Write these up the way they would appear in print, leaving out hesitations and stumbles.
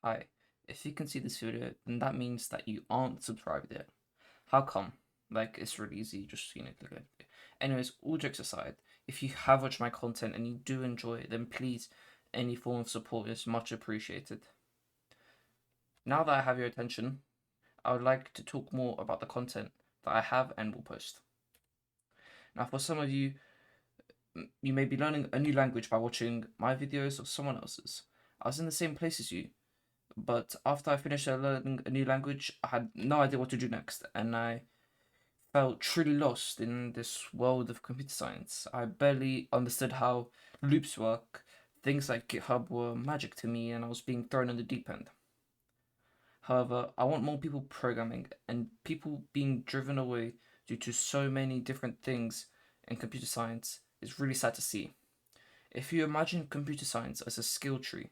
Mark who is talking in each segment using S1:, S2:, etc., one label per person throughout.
S1: Hi, if you can see this video, then that means that you aren't subscribed yet. How come? Like, it's really easy, just, click it. Anyways, all jokes aside, if you have watched my content and you do enjoy it, then please, any form of support is much appreciated. Now that I have your attention, I would like to talk more about the content that I have and will post. Now, for some of you, you may be learning a new language by watching my videos or someone else's. I was in the same place as you, but after I finished learning a new language, I had no idea what to do next, and I felt truly lost in this world of computer science. I barely understood how loops work. Things like GitHub were magic to me, and I was being thrown in the deep end. However, I want more people programming, and people being driven away due to so many different things in computer science is really sad to see. If you imagine computer science as a skill tree,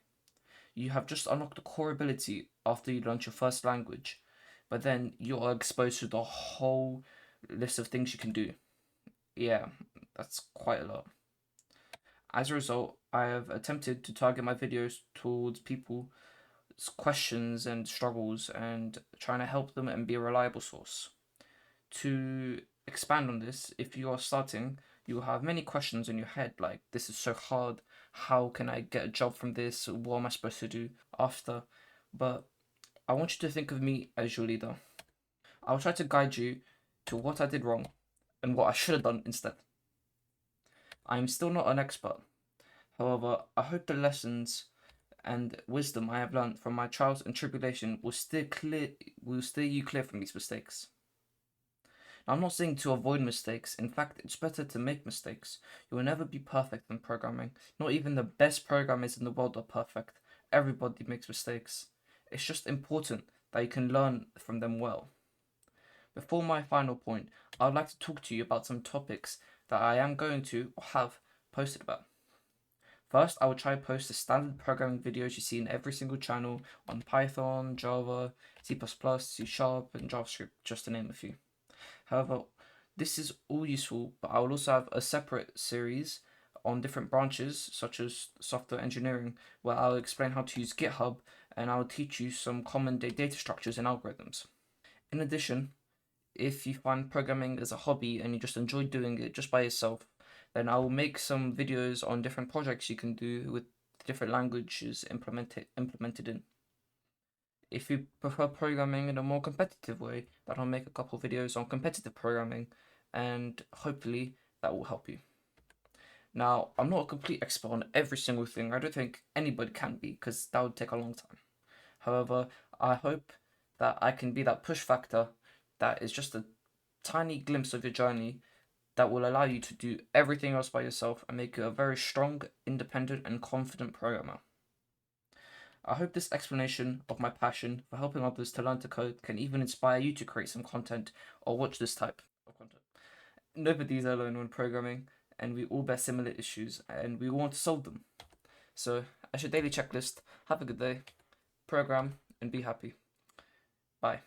S1: you have just unlocked the core ability after you learnt your first language, but then you are exposed to the whole list of things you can do. Yeah, that's quite a lot. As a result, I have attempted to target my videos towards people's questions and struggles and trying to help them and be a reliable source. To expand on this, if you are starting, you will have many questions in your head like, this is so hard, how can I get a job from this, what am I supposed to do after? But I want you to think of me as your leader. I will try to guide you to what I did wrong and what I should have done instead. I am still not an expert. However, I hope the lessons and wisdom I have learned from my trials and tribulation will steer you clear from these mistakes. Now, I'm not saying to avoid mistakes. In fact, it's better to make mistakes. You will never be perfect in programming. Not even the best programmers in the world are perfect. Everybody makes mistakes. It's just important that you can learn from them well. Before my final point, I would like to talk to you about some topics that I am going to or have posted about. First, I will try to post the standard programming videos you see in every single channel on Python, Java, C++, C#, and JavaScript, just to name a few. However, this is all useful, but I will also have a separate series on different branches, such as software engineering, where I'll explain how to use GitHub and I'll teach you some common data structures and algorithms. In addition, if you find programming as a hobby and you just enjoy doing it just by yourself, then I will make some videos on different projects you can do with different languages implemented in. If you prefer programming in a more competitive way, then I'll make a couple videos on competitive programming, and hopefully that will help you. Now, I'm not a complete expert on every single thing. I don't think anybody can be, because that would take a long time. However, I hope that I can be that push factor that is just a tiny glimpse of your journey that will allow you to do everything else by yourself and make you a very strong, independent, and confident programmer. I hope this explanation of my passion for helping others to learn to code can even inspire you to create some content or watch this type of content. Nobody is alone when programming, and we all bear similar issues, and we want to solve them. So, as your daily checklist, have a good day, program, and be happy. Bye.